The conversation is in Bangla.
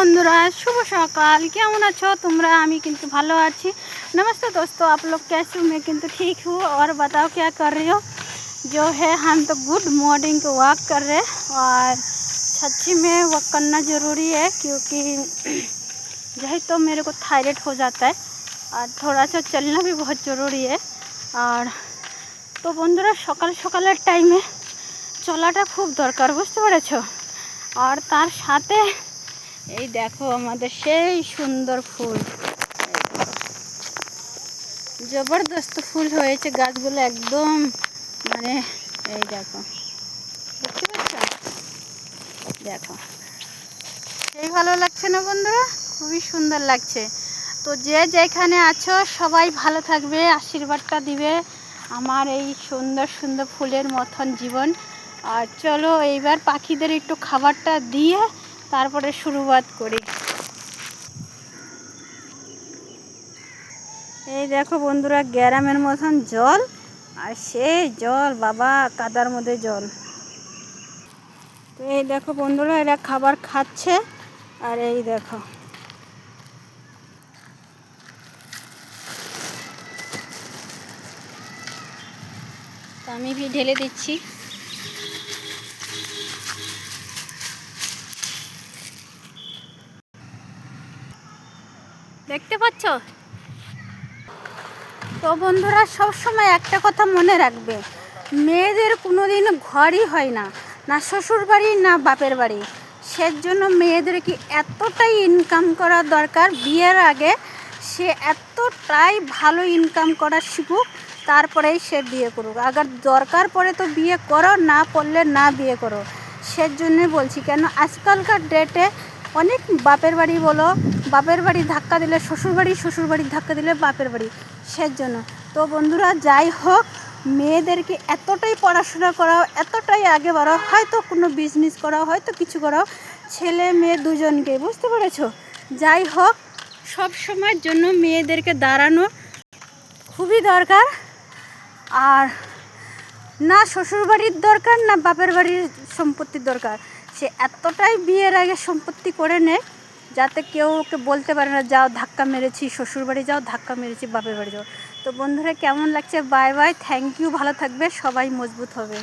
बंधुरा शुभ सकाल केमन आछो तुम्हारा आमी किन्तु भालो आछि। नमस्ते दोस्तों, आप लोग कैसे हो? मैं किन्तु ठीक हूँ। और बताओ क्या कर रही हो? जो है हम तो गुड मॉर्निंग वॉक कर रहे और सच्ची में वॉक करना ज़रूरी है क्योंकि यही तो मेरे को थायराइड हो जाता है और थोड़ा सा चलना भी बहुत ज़रूरी है। और तो बंधुरा सकाल सकाल टाइमे चलाटा खूब दरकार, बुझते पेरेछो। और तार साथे এই দেখো আমাদের সেই সুন্দর ফুল, জবরদস্ত ফুল হয়েছে গাছগুলো একদম, মানে এই দেখো, দেখতে পাচ্ছ? দেখো সেই ভালো লাগছে না বন্ধুরা? খুবই সুন্দর লাগছে। তো যে যেখানে আছো সবাই ভালো থাকবে, আশীর্বাদটা দিবে আমার এই সুন্দর সুন্দর ফুলের মতন জীবন। আর চলো এইবার পাখিদের একটু খাবারটা দিয়ে তারপরে শুরুয়াত করি। এই দেখো বন্ধুরা গ্রামের মতন জল, আর সেই জল বাবা কাদার মধ্যে জল। তো এই দেখো বন্ধুরা এরা খাবার খাচ্ছে আর এই দেখো আমি भी ঢেলে দিচ্ছি। দেখতে পাচ্ছ? তো বন্ধুরা সব সময় একটা কথা মনে রাখবে, মেয়েদের কোনো দিন ঘরই হয় না, না শ্বশুর বাড়ি না বাপের বাড়ি। সেজন্য মেয়েদের কি এতটাই ইনকাম করা দরকার, বিয়ের আগে সে এতটাই ভালো ইনকাম করা শিখুক, তারপরেই সে বিয়ে করুক। আবার দরকার পড়ে তো বিয়ে করো, না পড়লে না বিয়ে করো। সেজন্যই বলছি, কেন আজকালকার ডেটে অনেক বাপের বাড়ি বলো, বাপের বাড়ি ধাক্কা দিলে শ্বশুর বাড়ি, শ্বশুর বাড়ি ধাক্কা দিলে বাপের বাড়ি। সেজন্য তো বন্ধুরা যাই হোক, মেয়েদেরকে এতটাই পড়াশোনা করাও, এতটাই আগে বাড়াও, হয়তো কোনো বিজনেস করাও, হয়তো কিছু করাও, ছেলে মেয়ে দুজনকে, বুঝতে পেরেছো? যাই হোক সব সময়ের জন্য মেয়েদেরকে দাঁড়ানো খুবই দরকার। আর না শ্বশুর বাড়ির দরকার না বাপের বাড়ির সম্পত্তির দরকার, সে এতটাই বিয়ের আগে সম্পত্তি করে নেয় যাতে কেউ ওকে বলতে পারে না যাও ধাক্কা মেরেছি শ্বশুর বাড়ি যাও, ধাক্কা মেরেছি বাপের বাড়ি যাও। তো বন্ধুরা কেমন লাগছে? বাই বাই, থ্যাংক ইউ, ভালো থাকবে সবাই, মজবুত হবে।